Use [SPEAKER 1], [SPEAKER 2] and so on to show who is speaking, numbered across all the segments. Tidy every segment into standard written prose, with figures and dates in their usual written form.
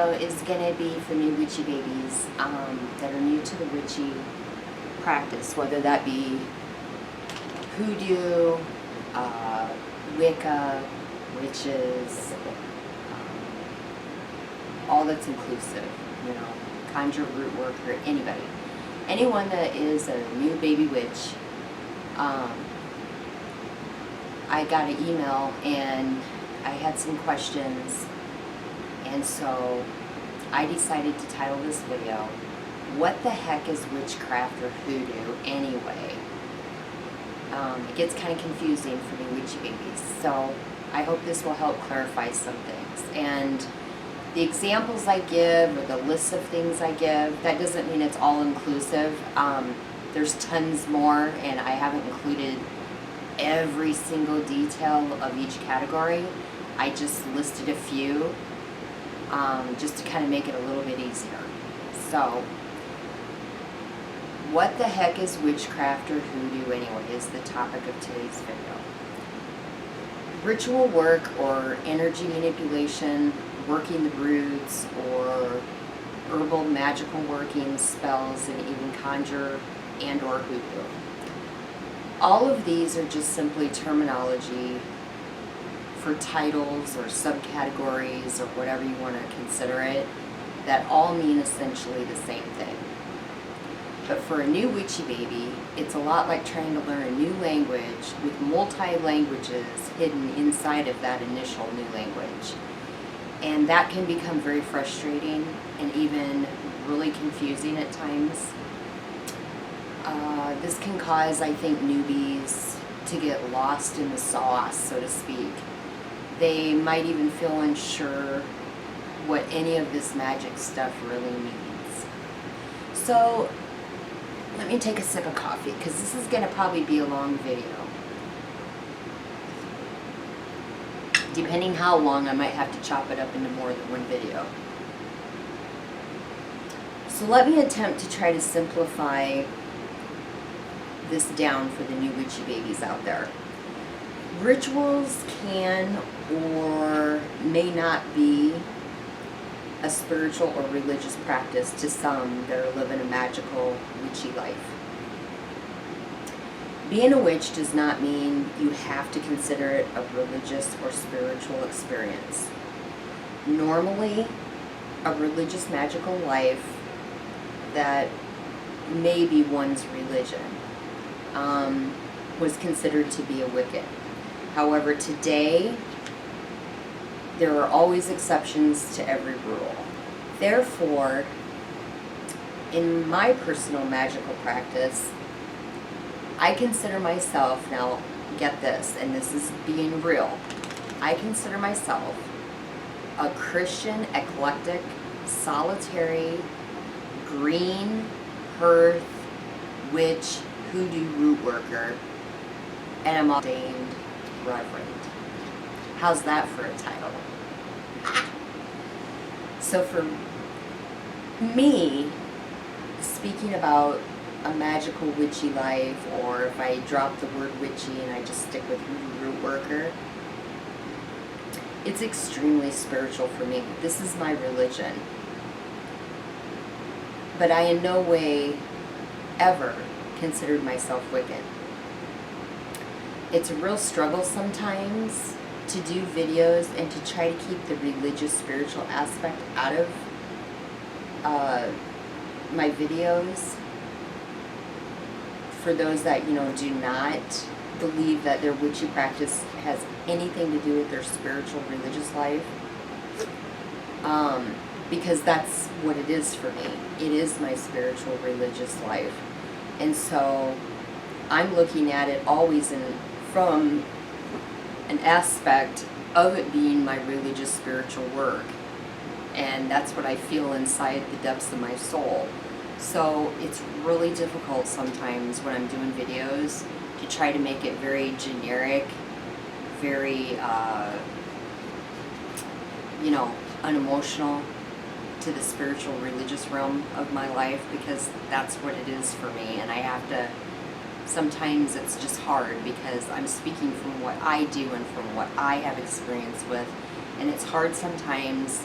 [SPEAKER 1] video is going to be for new witchy babies that are new to the witchy practice, whether that be hoodoo, Wicca, witches, all that's inclusive, you know, conjure, root worker, anybody. Anyone that is a new baby witch. I got an email and I had some questions, and so I decided to title this video, "What the heck is witchcraft or hoodoo anyway?" It gets kind of confusing for new witchy babies, so I hope this will help clarify some things. And the examples I give, or the list of things I give, that doesn't mean it's all inclusive. There's tons more, and I haven't included every single detail of each category. I just listed a few, just to kind of make it a little bit easier. So, what the heck is witchcraft or hoodoo anyway is the topic of today's video. Ritual work or energy manipulation, working the roots, or herbal magical working, spells, and even conjure and or hoodoo. All of these are just simply terminology for titles or subcategories or whatever you want to consider it, that all mean essentially the same thing. But for a new witchy baby, it's a lot like trying to learn a new language with multi-languages hidden inside of that initial new language. And that can become very frustrating and even really confusing at times. This can cause, I think, newbies to get lost in the sauce, so to speak. They might even feel unsure what any of this magic stuff really means. So, let me take a sip of coffee, because this is going to probably be a long video. Depending how long, I might have to chop it up into more than one video. So let me attempt to try to simplify this down for the new witchy babies out there. Rituals can or may not be a spiritual or religious practice to some that are living a magical witchy life. Being a witch does not mean you have to consider it a religious or spiritual experience. Normally, a religious magical life that may be one's religion was considered to be a Wiccan. However, today, there are always exceptions to every rule. Therefore, in my personal magical practice, I consider myself, now get this, and this is being real, I consider myself a Christian, eclectic, solitary, green, hearth, witch, hoodoo root worker, and I'm ordained reverend. How's that for a title? So for me, speaking about a magical witchy life, or if I drop the word witchy and I just stick with hoodoo root worker, it's extremely spiritual for me. This is my religion. But I in no way ever considered myself Wiccan. It's a real struggle sometimes to do videos and to try to keep the religious spiritual aspect out of my videos. For those that, you know, do not believe that their witchy practice has anything to do with their spiritual religious life, because that's what it is for me. It is my spiritual religious life. And so I'm looking at it always from an aspect of it being my religious spiritual work. And that's what I feel inside the depths of my soul. So it's really difficult sometimes when I'm doing videos to try to make it very generic, very, you know, unemotional to the spiritual religious realm of my life, because that's what it is for me. And I have to, sometimes it's just hard because I'm speaking from what I do and from what I have experience with, and it's hard sometimes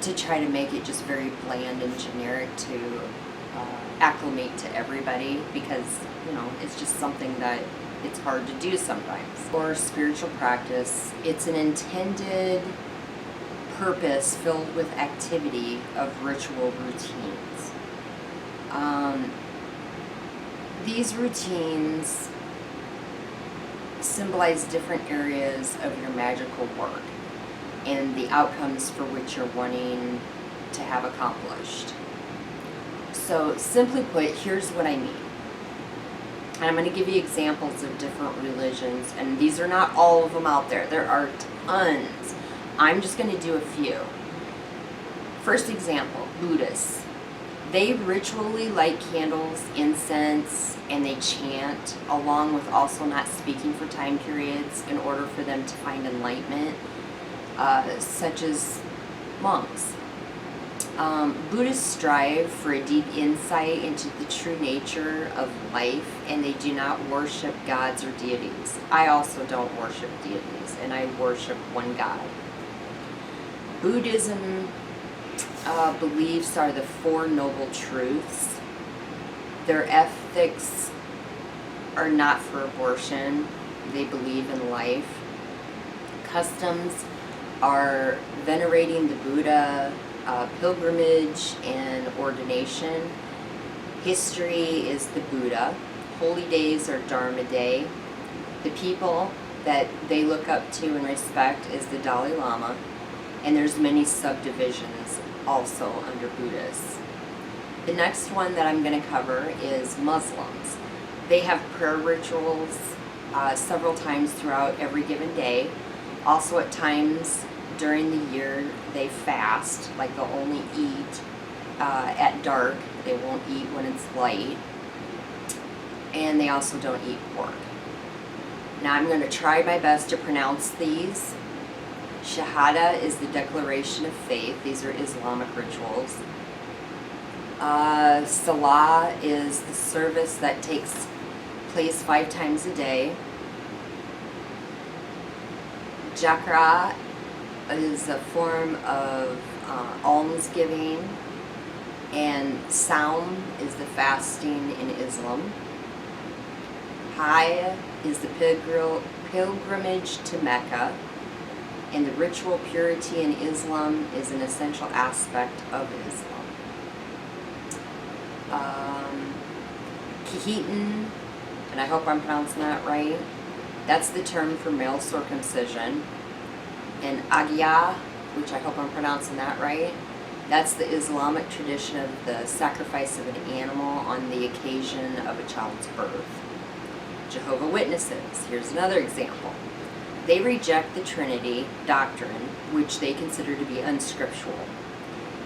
[SPEAKER 1] to try to make it just very bland and generic to acclimate to everybody, because it's just something that it's hard to do sometimes. For spiritual practice, it's an intended purpose filled with activity of ritual routines. These routines symbolize different areas of your magical work and the outcomes for which you're wanting to have accomplished. So simply put, here's what I mean. And I'm going to give you examples of different religions, and these are not all of them out there. There are tons. I'm just going to do a few. First example, Buddhists. They ritually light candles, incense, and they chant, along with also not speaking for time periods in order for them to find enlightenment, such as monks. Buddhists strive for a deep insight into the true nature of life, and they do not worship gods or deities. I also don't worship deities, and I worship one God. Buddhism beliefs are the Four Noble Truths. Their ethics are not for abortion. They believe in life. Customs are venerating the Buddha, pilgrimage, and ordination. History is the Buddha. Holy days are Dharma Day. The people that they look up to and respect is the Dalai Lama. And there's many subdivisions also under Buddhists. The next one that I'm going to cover is Muslims. They have prayer rituals several times throughout every given day. Also at times during the year they fast, like they'll only eat at dark. They won't eat when it's light. And they also don't eat pork. Now I'm going to try my best to pronounce these. Shahada is the declaration of faith. These are Islamic rituals. Salah is the service that takes place 5 times a day. Jakra is a form of almsgiving. And Saum is the fasting in Islam. Hajj is the pilgrimage to Mecca. And the ritual purity in Islam is an essential aspect of Islam. Khitan, and I hope I'm pronouncing that right, that's the term for male circumcision. And Agya, which I hope I'm pronouncing that right, that's the Islamic tradition of the sacrifice of an animal on the occasion of a child's birth. Jehovah's Witnesses, here's another example. They reject the Trinity doctrine, which they consider to be unscriptural.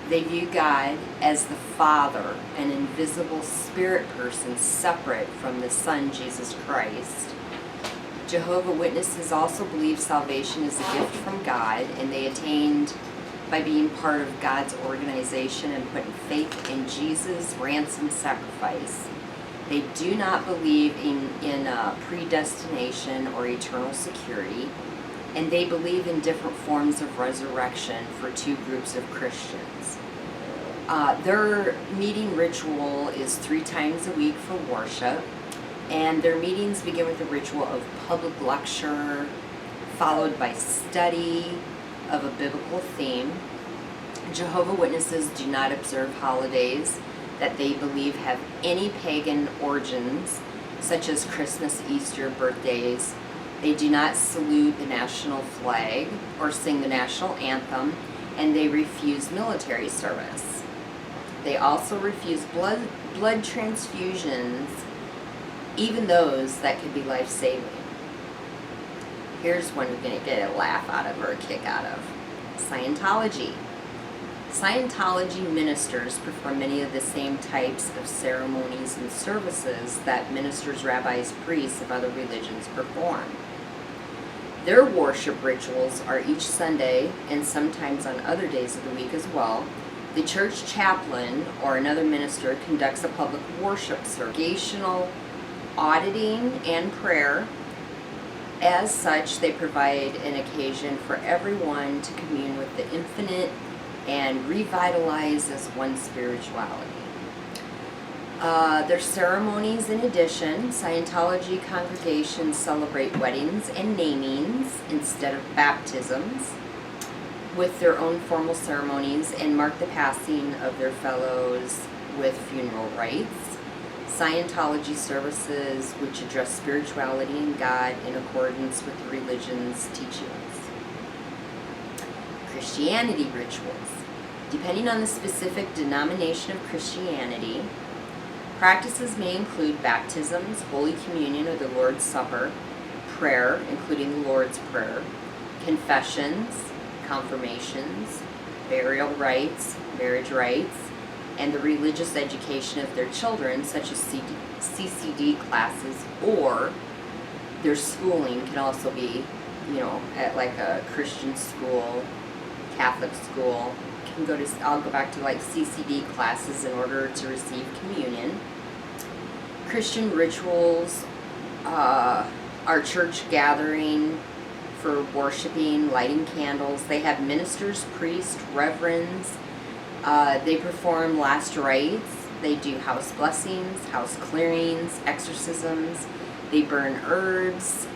[SPEAKER 1] They view God as the Father, an invisible spirit person separate from the Son, Jesus Christ. Jehovah's Witnesses also believe salvation is a gift from God, and they attained by being part of God's organization and putting faith in Jesus' ransom sacrifice. They do not believe in predestination or eternal security, and they believe in different forms of resurrection for 2 groups of Christians. Their meeting ritual is 3 times a week for worship, and their meetings begin with a ritual of public lecture, followed by study of a biblical theme. Jehovah's Witnesses do not observe holidays that they believe have any pagan origins, such as Christmas, Easter, birthdays. They do not salute the national flag or sing the national anthem, and they refuse military service. They also refuse blood transfusions, even those that could be life-saving. Here's one you're going to get a laugh out of or a kick out of. Scientology. Scientology ministers perform many of the same types of ceremonies and services that ministers, rabbis, priests of other religions perform. Their worship rituals are each Sunday and sometimes on other days of the week as well. The church chaplain or another minister conducts a public worship service, congregational auditing and prayer. As such, they provide an occasion for everyone to commune with the infinite and revitalize as one spirituality. Their ceremonies, in addition, Scientology congregations celebrate weddings and namings instead of baptisms with their own formal ceremonies and mark the passing of their fellows with funeral rites. Scientology services which address spirituality and God in accordance with the religion's teachings. Christianity rituals. Depending on the specific denomination of Christianity, practices may include baptisms, Holy Communion or the Lord's Supper, prayer, including the Lord's Prayer, confessions, confirmations, burial rites, marriage rites, and the religious education of their children, such as CCD classes, or their schooling can also be, at like a Christian school, Catholic school. I'll go back to like CCD classes in order to receive communion. Christian rituals are church gathering for worshiping, lighting candles. They have ministers, priests, reverends. They perform last rites. They do house blessings, house clearings, exorcisms. They burn herbs.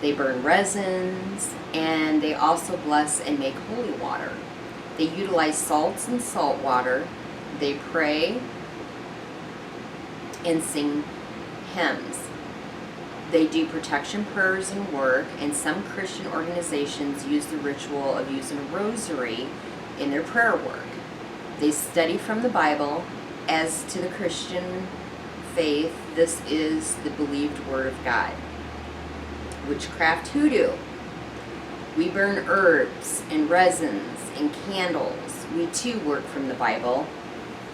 [SPEAKER 1] They burn resins. And they also bless and make holy water. They utilize salts and salt water. They pray and sing hymns. They do protection prayers and work, and some Christian organizations use the ritual of using a rosary in their prayer work. They study from the Bible. As to the Christian faith, this is the believed Word of God. Witchcraft hoodoo. We burn herbs and resins and candles. We too work from the Bible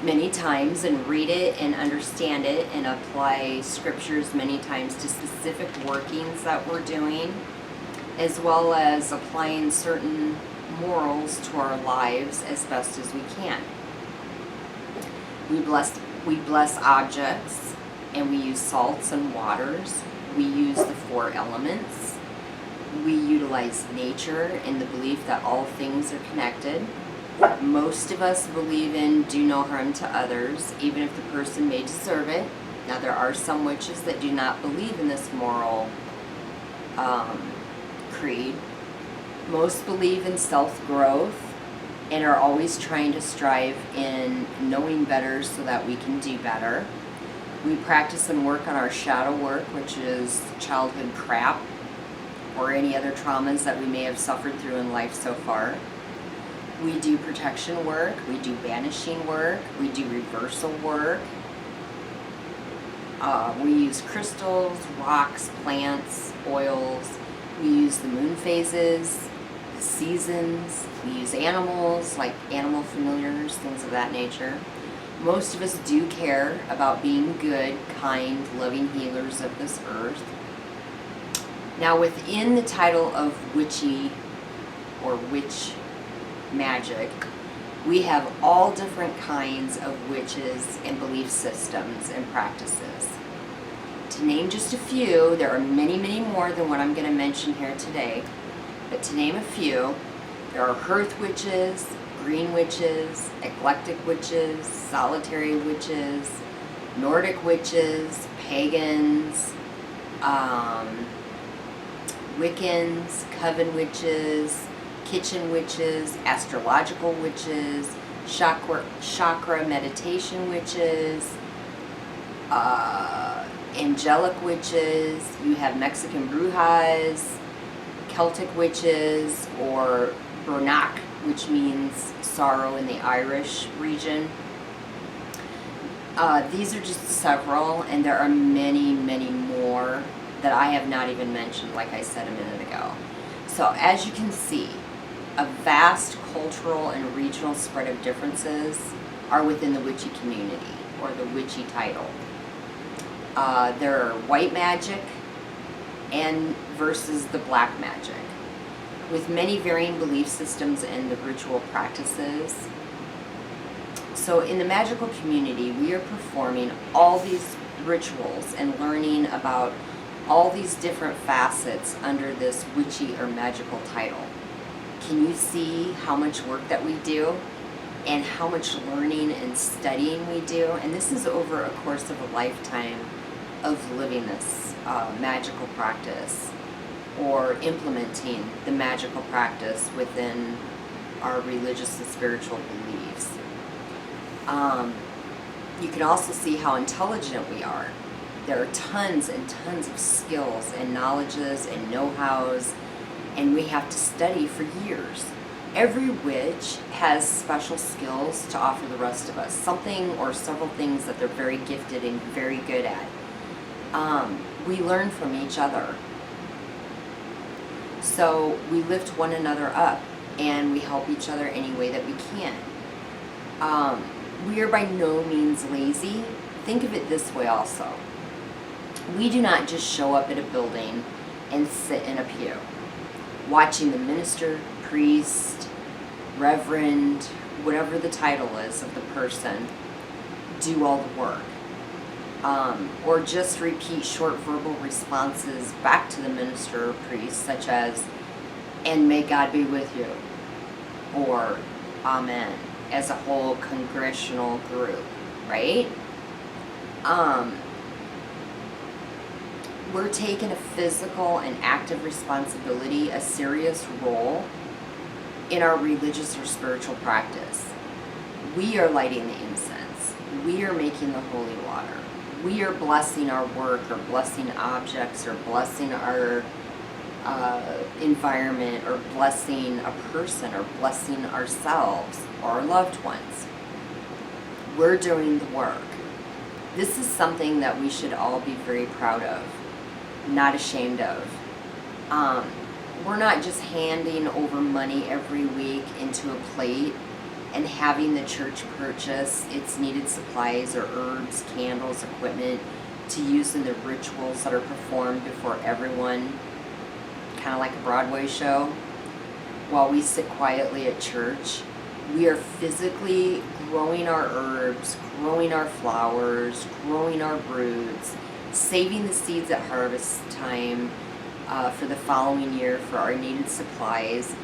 [SPEAKER 1] many times and read it and understand it and apply scriptures many times to specific workings that we're doing, as well as applying certain morals to our lives as best as we can. We bless objects, and we use salts and waters. We use the 4 elements. We utilize nature in the belief that all things are connected. Most of us believe in do no harm to others, even if the person may deserve it. Now, there are some witches that do not believe in this moral creed. Most believe in self-growth and are always trying to strive in knowing better so that we can do better. We practice and work on our shadow work, which is childhood crap or any other traumas that we may have suffered through in life so far. We do protection work, we do banishing work, we do reversal work. We use crystals, rocks, plants, oils. We use the moon phases, the seasons. We use animals, like animal familiars, things of that nature. Most of us do care about being good, kind, loving healers of this earth. Now, within the title of witchy or witch magic, we have all different kinds of witches and belief systems and practices. To name just a few, there are many, many more than what I'm going to mention here today, but to name a few, there are hearth witches, green witches, eclectic witches, solitary witches, Nordic witches, pagans, Wiccans, coven witches, kitchen witches, astrological witches, chakra meditation witches, angelic witches. You have Mexican brujas, Celtic witches, or Bronak, which means sorrow in the Irish region. These are just several, and there are many, many more that I have not even mentioned, like I said a minute ago. So as you can see, a vast cultural and regional spread of differences are within the witchy community, or the witchy title. There are white magic and versus the black magic, with many varying belief systems and the ritual practices. So in the magical community, we are performing all these rituals and learning about all these different facets under this witchy or magical title. Can you see how much work that we do? and how much learning and studying we do. And this is over a course of a lifetime of living this magical practice, or implementing the magical practice within our religious and spiritual beliefs. You can also see how intelligent we are. There are tons and tons of skills and knowledges and know-hows, and we have to study for years. Every witch has special skills to offer the rest of us, something or several things that they're very gifted and very good at. We learn from each other. So we lift one another up, and we help each other any way that we can. We are by no means lazy. Think of it this way also. We do not just show up at a building and sit in a pew, watching the minister, priest, reverend, whatever the title is of the person, do all the work. Or just repeat short verbal responses back to the minister or priest, such as, "And may God be with you," or "Amen," as a whole congregational group, right? We're taking a physical and active responsibility, a serious role in our religious or spiritual practice. We are lighting the incense. We are making the holy water. We are blessing our work, or blessing objects, or blessing our environment, or blessing a person, or blessing ourselves or our loved ones. We're doing the work. This is something that we should all be very proud of, not ashamed of. We're not just handing over money every week into a plate and having the church purchase its needed supplies or herbs, candles, equipment to use in the rituals that are performed before everyone, kind of like a Broadway show, while we sit quietly at church. We are physically growing our herbs, growing our flowers, growing our roots, saving the seeds at harvest time for the following year for our needed supplies.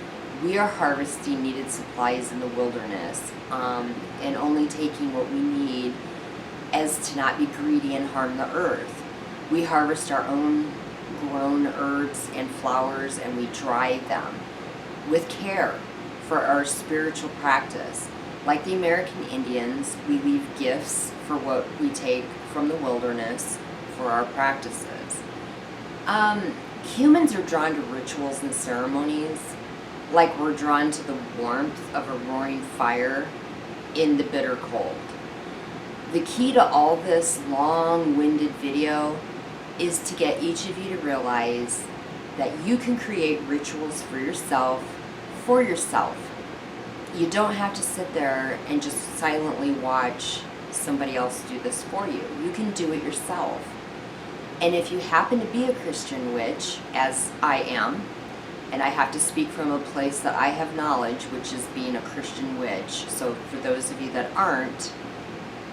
[SPEAKER 1] We are harvesting needed supplies in the wilderness, and only taking what we need as to not be greedy and harm the earth. We harvest our own grown herbs and flowers, and we dry them with care for our spiritual practice. Like the American Indians, we leave gifts for what we take from the wilderness for our practices. Humans are drawn to rituals and ceremonies like we're drawn to the warmth of a roaring fire in the bitter cold. The key to all this long-winded video is to get each of you to realize that you can create rituals for yourself. You don't have to sit there and just silently watch somebody else do this for you. You can do it yourself. And if you happen to be a Christian witch, as I am, and I have to speak from a place that I have knowledge, which is being a Christian witch. So for those of you that aren't,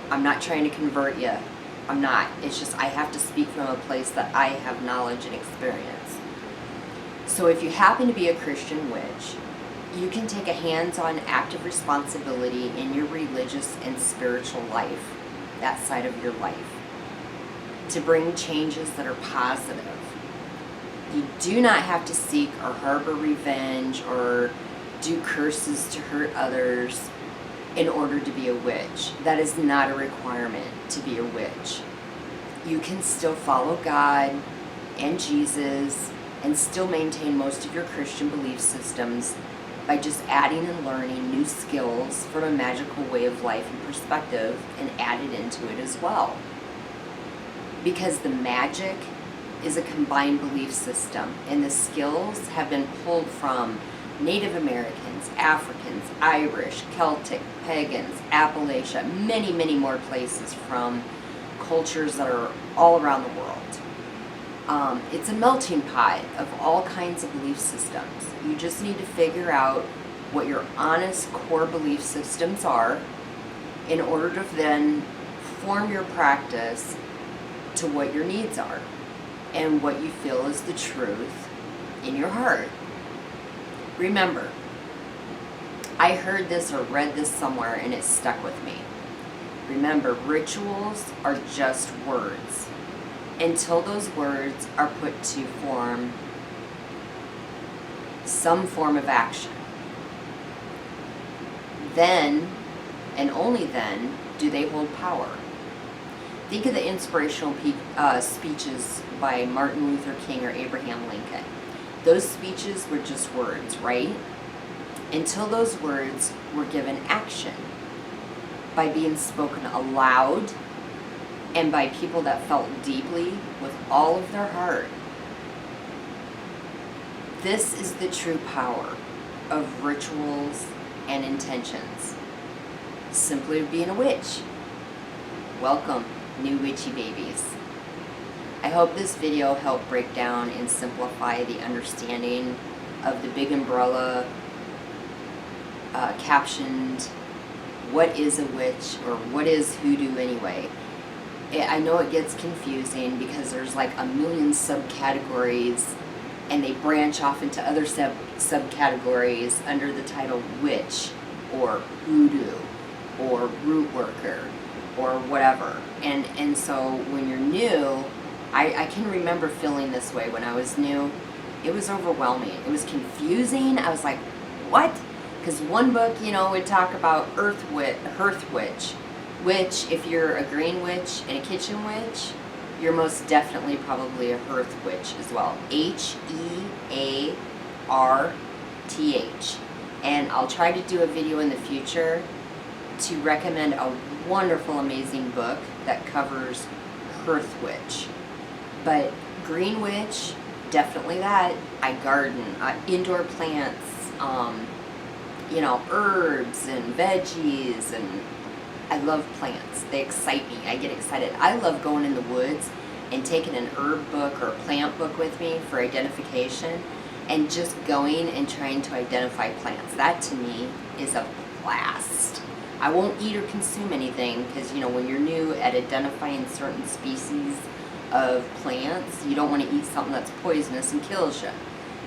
[SPEAKER 1] I'm not trying to convert you. I'm not. It's just I have to speak from a place that I have knowledge and experience. So if you happen to be a Christian witch, you can take a hands-on active responsibility in your religious and spiritual life, that side of your life, to bring changes that are positive. You do not have to seek or harbor revenge or do curses to hurt others in order to be a witch. That is not a requirement to be a witch. You can still follow God and Jesus and still maintain most of your Christian belief systems by just adding and learning new skills from a magical way of life and perspective and add it into it as well. Because the magic is a combined belief system, and the skills have been pulled from Native Americans, Africans, Irish, Celtic, pagans, Appalachia, many, many more places from cultures that are all around the world. It's a melting pot of all kinds of belief systems. You just need to figure out what your honest core belief systems are in order to then form your practice to what your needs are and what you feel is the truth in your heart. Remember, I heard this or read this somewhere and it stuck with me. Remember, rituals are just words. Until those words are put to form some form of action, then, and only then, do they hold power. Think of the inspirational speeches by Martin Luther King or Abraham Lincoln. Those speeches were just words, right? Until those words were given action by being spoken aloud and by people that felt deeply with all of their heart. This is the true power of rituals and intentions. Simply being a witch. Welcome, new witchy babies. I hope this video helped break down and simplify the understanding of the big umbrella captioned, what is a witch, or what is hoodoo anyway? I know it gets confusing because there's like a million subcategories and they branch off into other subcategories under the title witch or hoodoo or root worker or whatever. And so when you're new, I can remember feeling this way when I was new. It was overwhelming. It was confusing. I was like, what? Because one book, you know, would talk about hearth witch, which if you're a green witch and a kitchen witch, you're most definitely probably a hearth witch as well. Hearth. And I'll try to do a video in the future to recommend a wonderful, amazing book that covers hearth witch. But green witch, definitely that. I garden, indoor plants, you know, herbs and veggies, and I love plants. They excite me. I get excited. I love going in the woods and taking an herb book or a plant book with me for identification and just going and trying to identify plants. That to me is a blast. I won't eat or consume anything because, you know, when you're new at identifying certain species of plants, you don't want to eat something that's poisonous and kills you.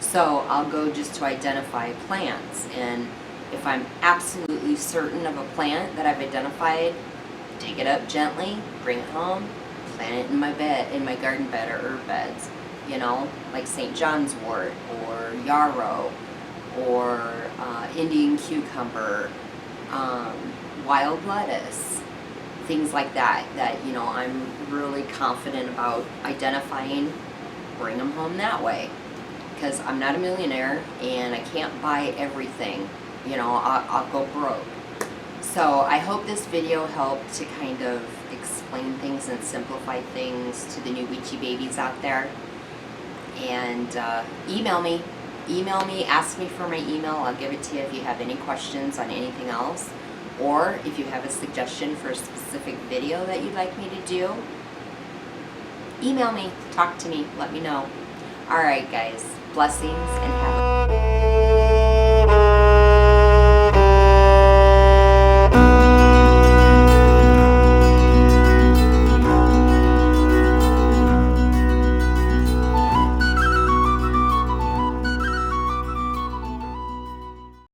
[SPEAKER 1] So I'll go just to identify plants, and if I'm absolutely certain of a plant that I've identified, dig it up gently, bring it home, plant it in my bed, in my garden bed or herb beds, you know, like St. John's wort or yarrow or Indian cucumber, wild lettuce, things like that, you know, I'm really confident about identifying, bring them home that way. Because I'm not a millionaire and I can't buy everything, you know, I'll go broke. So I hope this video helped to kind of explain things and simplify things to the new witchy babies out there. And email me, ask me for my email. I'll give it to you if you have any questions on anything else. Or if you have a suggestion for a specific video that you'd like me to do, email me, talk to me, let me know. Alright guys, blessings and have a